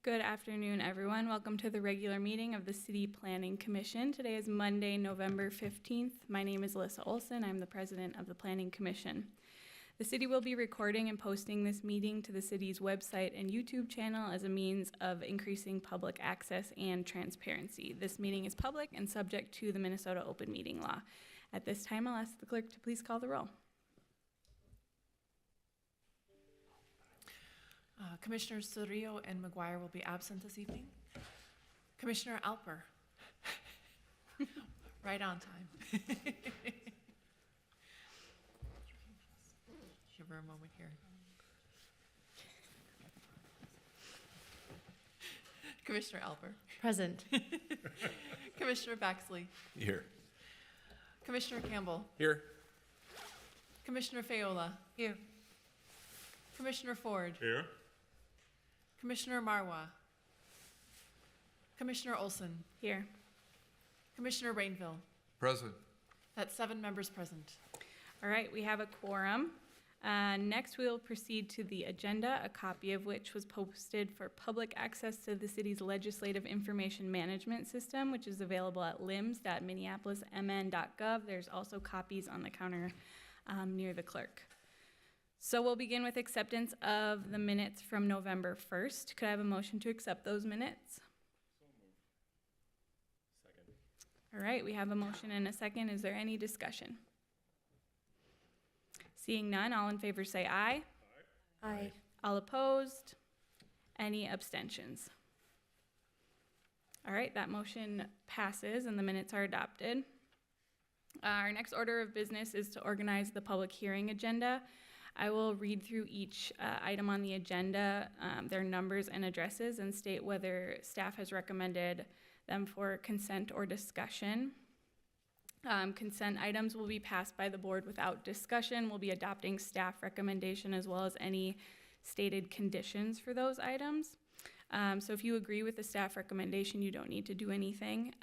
Good afternoon, everyone. Welcome to the regular meeting of the City Planning Commission. Today is Monday, November 15th. My name is Alyssa Olson. I'm the president of the Planning Commission. The city will be recording and posting this meeting to the city's website and YouTube channel as a means of increasing public access and transparency. This meeting is public and subject to the Minnesota Open Meeting Law. At this time, I'll ask the clerk to please call the roll. Commissioners Sorillo and McGuire will be absent this evening. Commissioner Alper, right on time. Give her a moment here. Commissioner Alper. Present. Commissioner Baxley. Here. Commissioner Campbell. Here. Commissioner Fayola. Here. Commissioner Ford. Here. Commissioner Marwa. Commissioner Olson. Here. Commissioner Rainville. Present. That's 7 members present. All right, we have a quorum. Next, we will proceed to the agenda, a copy of which was posted for public access to the city's legislative information management system, which is available at lims.minneapolismn.gov. There's also copies on the counter near the clerk. So we'll begin with acceptance of the minutes from November 1st. Could I have a motion to accept those minutes? So moved. Second. All right, we have a motion and a second. Is there any discussion? Seeing none, all in favor say aye. Aye. All opposed? Any abstentions? All right, that motion passes and the minutes are adopted. Our next order of business is to organize the public hearing agenda. I will read through each item on the agenda, their numbers and addresses, and state whether staff has recommended them for consent or discussion. Consent items will be passed by the board without discussion. We'll be adopting staff recommendation as well as any stated conditions for those items. So if you agree with the staff recommendation, you don't need to do anything.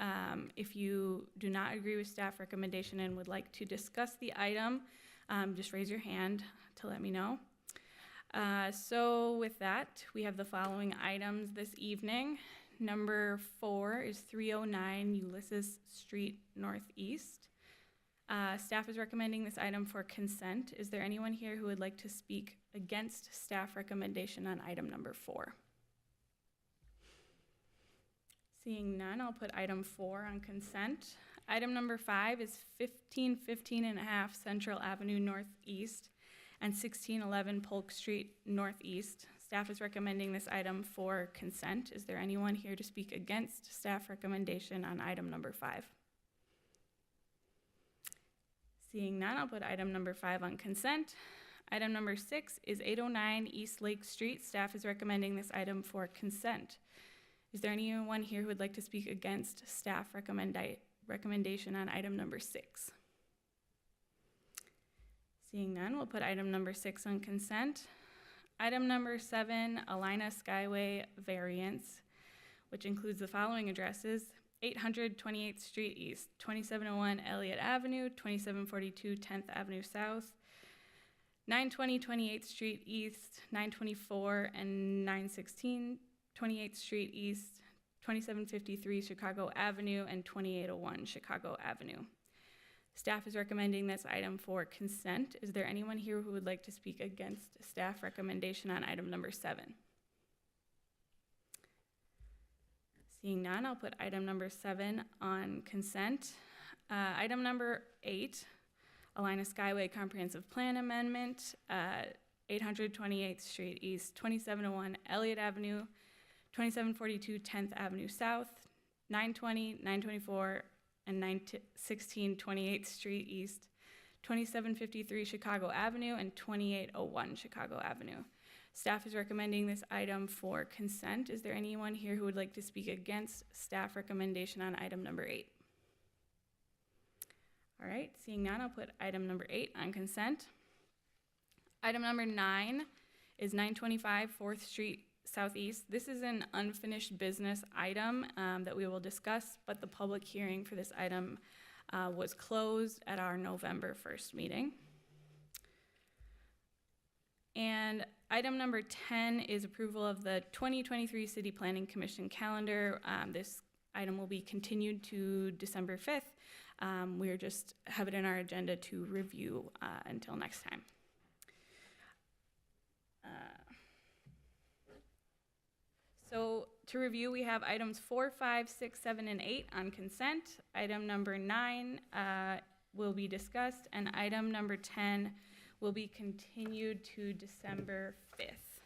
If you do not agree with staff recommendation and would like to discuss the item, just raise your hand to let me know. So with that, we have the following items this evening. Number 4 is 309 Ulysses Street Northeast. Staff is recommending this item for consent. Is there anyone here who would like to speak against staff recommendation on item number 4? Seeing none, I'll put item 4 on consent. Item number 5 is 1515.5 Central Avenue Northeast and 1611 Polk Street Northeast. Staff is recommending this item for consent. Is there anyone here to speak against staff recommendation on item number 5? Seeing none, I'll put item number 5 on consent. Item number 6 is 809 East Lake Street. Staff is recommending this item for consent. Is there anyone here who would like to speak against staff recommendation on item number 6? Seeing none, we'll put item number 6 on consent. Item number 7, Alina Skyway variance, which includes the following addresses: 800 28th Street East, 2701 Elliott Avenue, 2742 10th Avenue South, 920 28th Street East, 924 and 916 28th Street East, 2753 Chicago Avenue, and 2801 Chicago Avenue. Staff is recommending this item for consent. Is there anyone here who would like to speak against staff recommendation on item number 7? Seeing none, I'll put item number 7 on consent. Item number 8, Alina Skyway Comprehensive Plan Amendment, 828th Street East, 2701 Elliott Avenue, 2742 10th Avenue South, 920, 924, and 916 28th Street East, 2753 Chicago Avenue, and 2801 Chicago Avenue. Staff is recommending this item for consent. Is there anyone here who would like to speak against staff recommendation on item number 8? All right, seeing none, I'll put item number 8 on consent. Item number 9 is 925 4th Street Southeast. This is an unfinished business item that we will discuss, but the public hearing for this item was closed at our November 1st meeting. And item number 10 is approval of the 2023 City Planning Commission calendar. This item will be continued to December 5th. We're just have it in our agenda to review until next time. So to review, we have items 4, 5, 6, 7, and 8 on consent. Item number 9 will be discussed, and item number 10 will be continued to December 5th.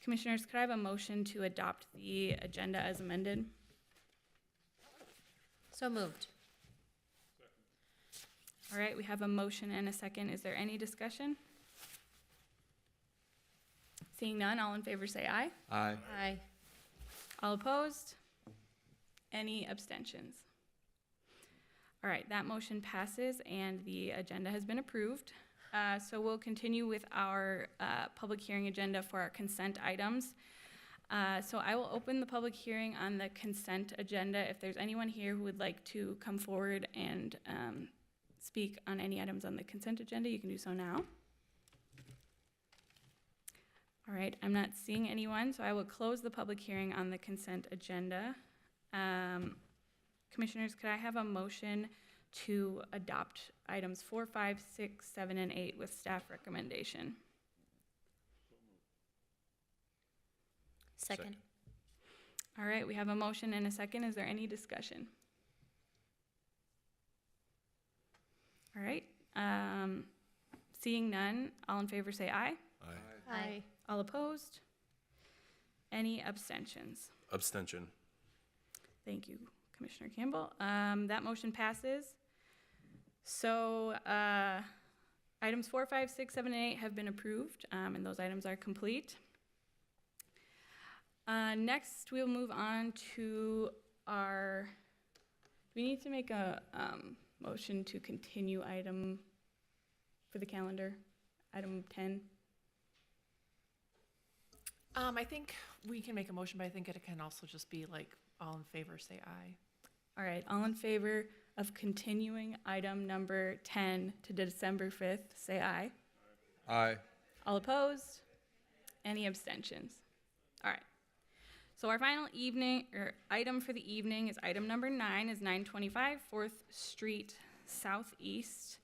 Commissioners, could I have a motion to adopt the agenda as amended? So moved. All right, we have a motion and a second. Is there any discussion? Seeing none, all in favor say aye. Aye. Aye. All opposed? Any abstentions? All right, that motion passes and the agenda has been approved. So we'll continue with our public hearing agenda for our consent items. So I will open the public hearing on the consent agenda. If there's anyone here who would like to come forward and speak on any items on the consent agenda, you can do so now. All right, I'm not seeing anyone, so I will close the public hearing on the consent agenda. Commissioners, could I have a motion to adopt items 4, 5, 6, 7, and 8 with staff recommendation? Second. All right, we have a motion and a second. Is there any discussion? All right, seeing none, all in favor say aye. Aye. Aye. All opposed? Any abstentions? Abstention. Thank you, Commissioner Campbell. That motion passes. So items 4, 5, 6, 7, and 8 have been approved, and those items are complete. Next, we'll move on to our, we need to make a motion to continue item for the calendar, item 10. I think we can make a motion, but I think it can also just be like, all in favor, say aye. All right, all in favor of continuing item number 10 to December 5th, say aye. Aye. All opposed? Any abstentions? All right. So our final item for the evening is item number 9, is 925 4th Street Southeast.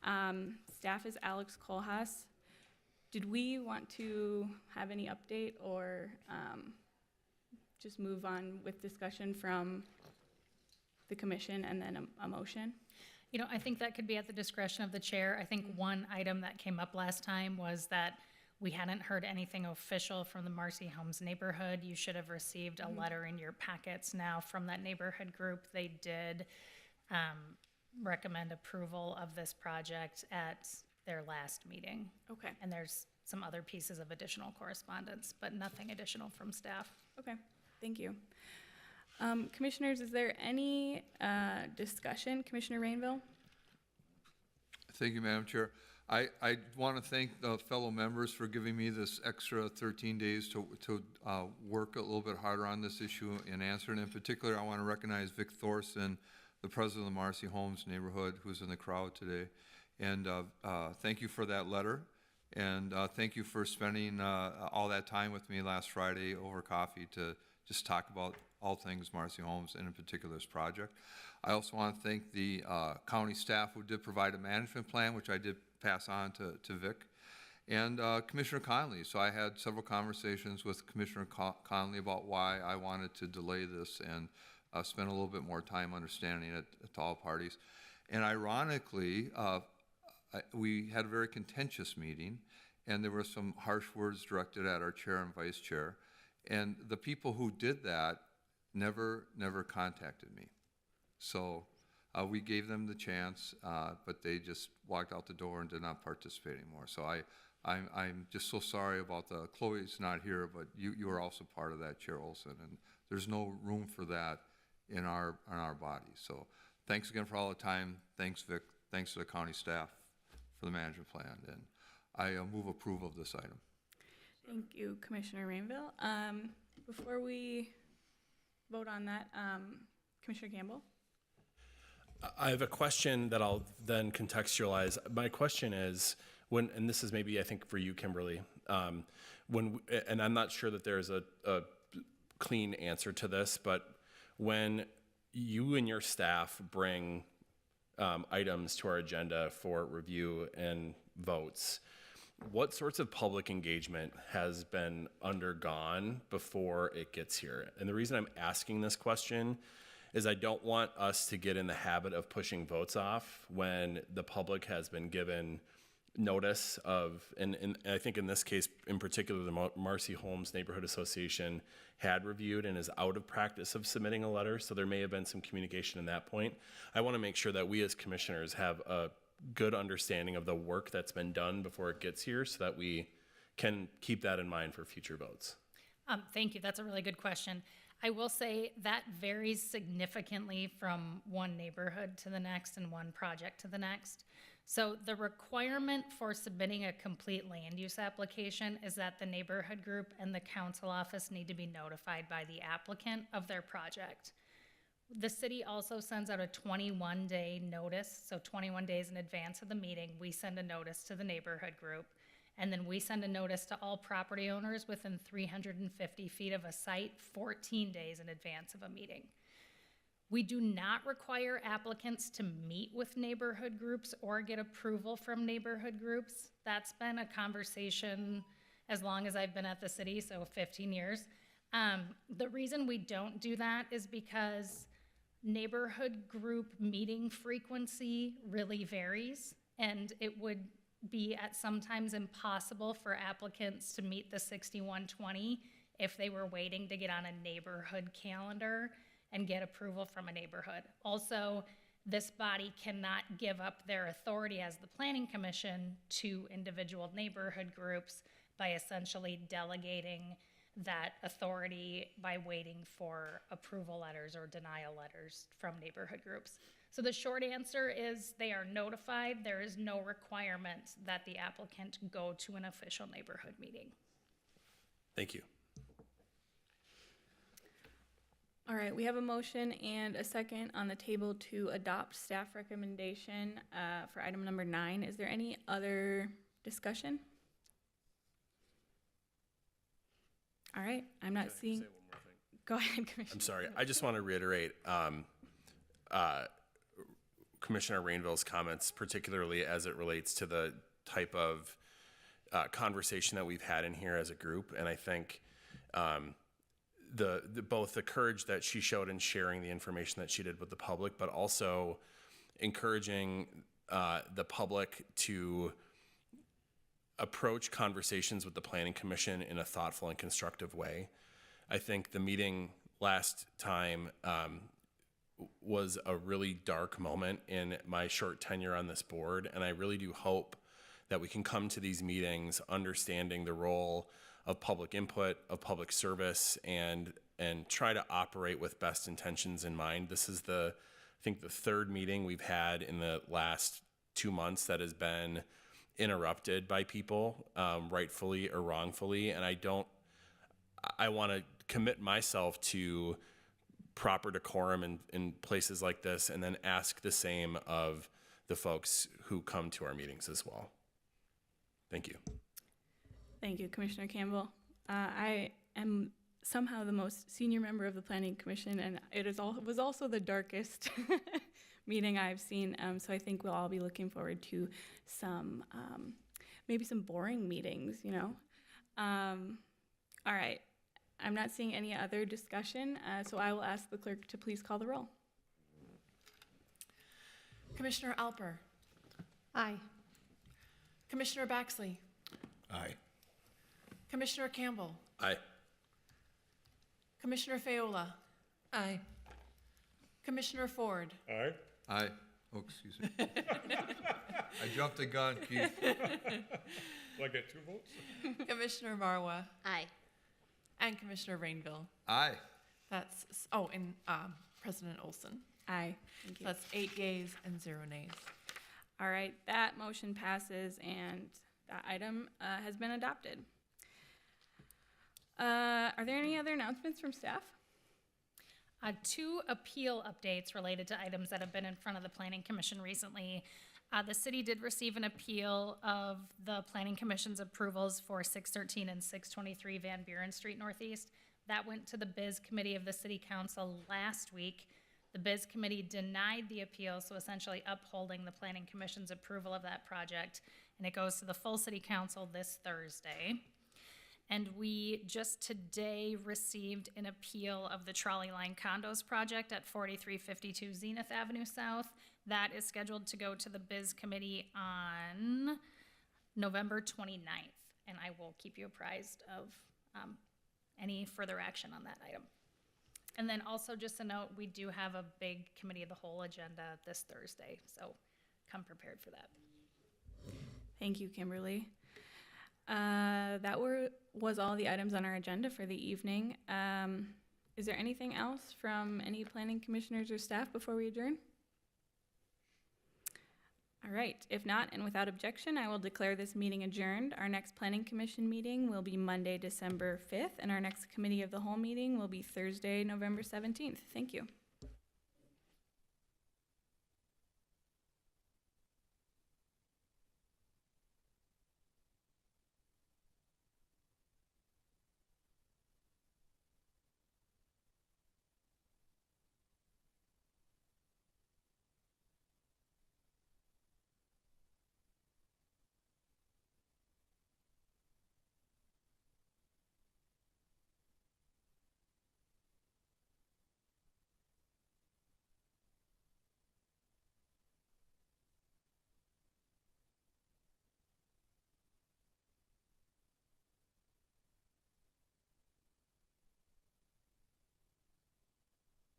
Staff is Alex Kohlhaas. Did we want to have any update or just move on with discussion from the commission and then a motion? You know, I think that could be at the discretion of the chair. I think one item that came up last time was that we hadn't heard anything official from the Marcy Homes neighborhood. You should have received a letter in your packets now from that neighborhood group. They did recommend approval of this project at their last meeting. Okay, And there's some other pieces of additional correspondence, but nothing additional from staff. okay, thank you. Commissioners, is there any discussion? Commissioner Rainville? Thank you, Madam Chair. I want to thank the fellow members for giving me this extra 13 days to work a little bit harder on this issue and answer it. In particular, I want to recognize Vic Thorson, the president of the Marcy Homes neighborhood, who's in the crowd today. And thank you for that letter. And thank you for spending all that time with me last Friday over coffee to just talk about all things Marcy Homes, and in particular this project. I also want to thank the county staff who did provide a management plan, which I did pass on to Vic, and Commissioner Conley. So I had several conversations with Commissioner Conley about why I wanted to delay this and spend a little bit more time understanding it to all parties. And ironically, we had a very contentious meeting, and there were some harsh words directed at our chair and vice chair. And the people who did that never contacted me. So we gave them the chance, but they just walked out the door and did not participate anymore. So I'm just so sorry about Chloe's not here, but you are also part of that, Chair Olson, and there's no room for that in our body. So thanks again for all the time. Thanks, Vic. Thanks to the county staff for the management plan, and I move approval of this item. Thank you, Commissioner Rainville. Before we vote on that, Commissioner Campbell? I have a question that I'll then contextualize. My question is, and this is maybe, I think, for you, Kimberly, and I'm not sure that there's a clean answer to this, but when you and your staff bring items to our agenda for review and votes, what sorts of public engagement has been undergone before it gets here? And the reason I'm asking this question is I don't want us to get in the habit of pushing votes off when the public has been given notice of, and I think in this case in particular, the Marcy Holmes Neighborhood Association had reviewed and is out of practice of submitting a letter, so there may have been some communication in that point. I want to make sure that we as commissioners have a good understanding of the work that's been done before it gets here so that we can keep that in mind for future votes. Thank you. That's a really good question. I will say that varies significantly from one neighborhood to the next and one project to the next. So the requirement for submitting a complete land use application is that the neighborhood group and the council office need to be notified by the applicant of their project. The city also sends out a 21-day notice, so 21 days in advance of the meeting, we send a notice to the neighborhood group, and then we send a notice to all property owners within 350 feet of a site 14 days in advance of a meeting. We do not require applicants to meet with neighborhood groups or get approval from neighborhood groups. That's been a conversation as long as I've been at the city, so 15 years. The reason we don't do that is because neighborhood group meeting frequency really varies, and it would be at sometimes impossible for applicants to meet the 6120 if they were waiting to get on a neighborhood calendar and get approval from a neighborhood. Also, this body cannot give up their authority as the Planning Commission to individual neighborhood groups by essentially delegating that authority by waiting for approval letters or denial letters from neighborhood groups. So the short answer is they are notified. There is no requirement that the applicant go to an official neighborhood meeting. Thank you. All right, we have a motion and a second on the table to adopt staff recommendation for item number 9. Is there any other discussion? All right, I'm not seeing. Say one more thing. Go ahead, Commissioner. I'm sorry. I just want to reiterate Commissioner Rainville's comments, particularly as it relates to the type of conversation that we've had in here as a group. And I think both the courage that she showed in sharing the information that she did with the public, but also encouraging the public to approach conversations with the Planning Commission in a thoughtful and constructive way. I think the meeting last time was a really dark moment in my short tenure on this board, and I really do hope that we can come to these meetings understanding the role of public input, of public service, and try to operate with best intentions in mind. This is I think the third meeting we've had in the last 2 months that has been interrupted by people, rightfully or wrongfully, and I want to commit myself to proper decorum in places like this, and then ask the same of the folks who come to our meetings as well. Thank you. Thank you, Commissioner Campbell. I am somehow the most senior member of the Planning Commission, and was also the darkest meeting I've seen. So I think we'll all be looking forward to some, maybe some boring meetings, you know. All right, I'm not seeing any other discussion, so I will ask the clerk to please call the roll. Commissioner Alper. Aye. Commissioner Baxley. Aye. Commissioner Campbell. Aye. Commissioner Faola. Aye. Commissioner Ford. Aye. Aye. Oh, excuse me. I jumped the gun, Keith. Will I get 2 votes? Commissioner Marwa. Aye. And Commissioner Rainville. Aye. That's, and President Olson. Aye. Thank you. That's 8 yeas and 0 nays. All right, that motion passes and that item has been adopted. Are there any other announcements from staff? 2 appeal updates related to items that have been in front of the Planning Commission recently. The city did receive an appeal of the planning commission's approvals for 613 and 623 Van Buren Street Northeast. That went to the Biz Committee of the City Council last week. The Biz Committee denied the appeal, so essentially upholding the planning commission's approval of that project. And it goes to the full City Council this Thursday. And we just today received an appeal of the Trolley Line Condos project at 4352 Zenith Avenue South. That is scheduled to go to the Biz Committee on November 29th. And I will keep you apprised of any further action on that item. And then also just a note, we do have a big Committee of the Whole agenda this Thursday, so come prepared for that. Thank you, Kimberly. That was all the items on our agenda for the evening. Is there anything else from any planning commissioners or staff before we adjourn? All right, if not, and without objection, I will declare this meeting adjourned. Our next planning commission meeting will be Monday, December 5th, and our next committee of the whole meeting will be Thursday, November 17th. Thank you.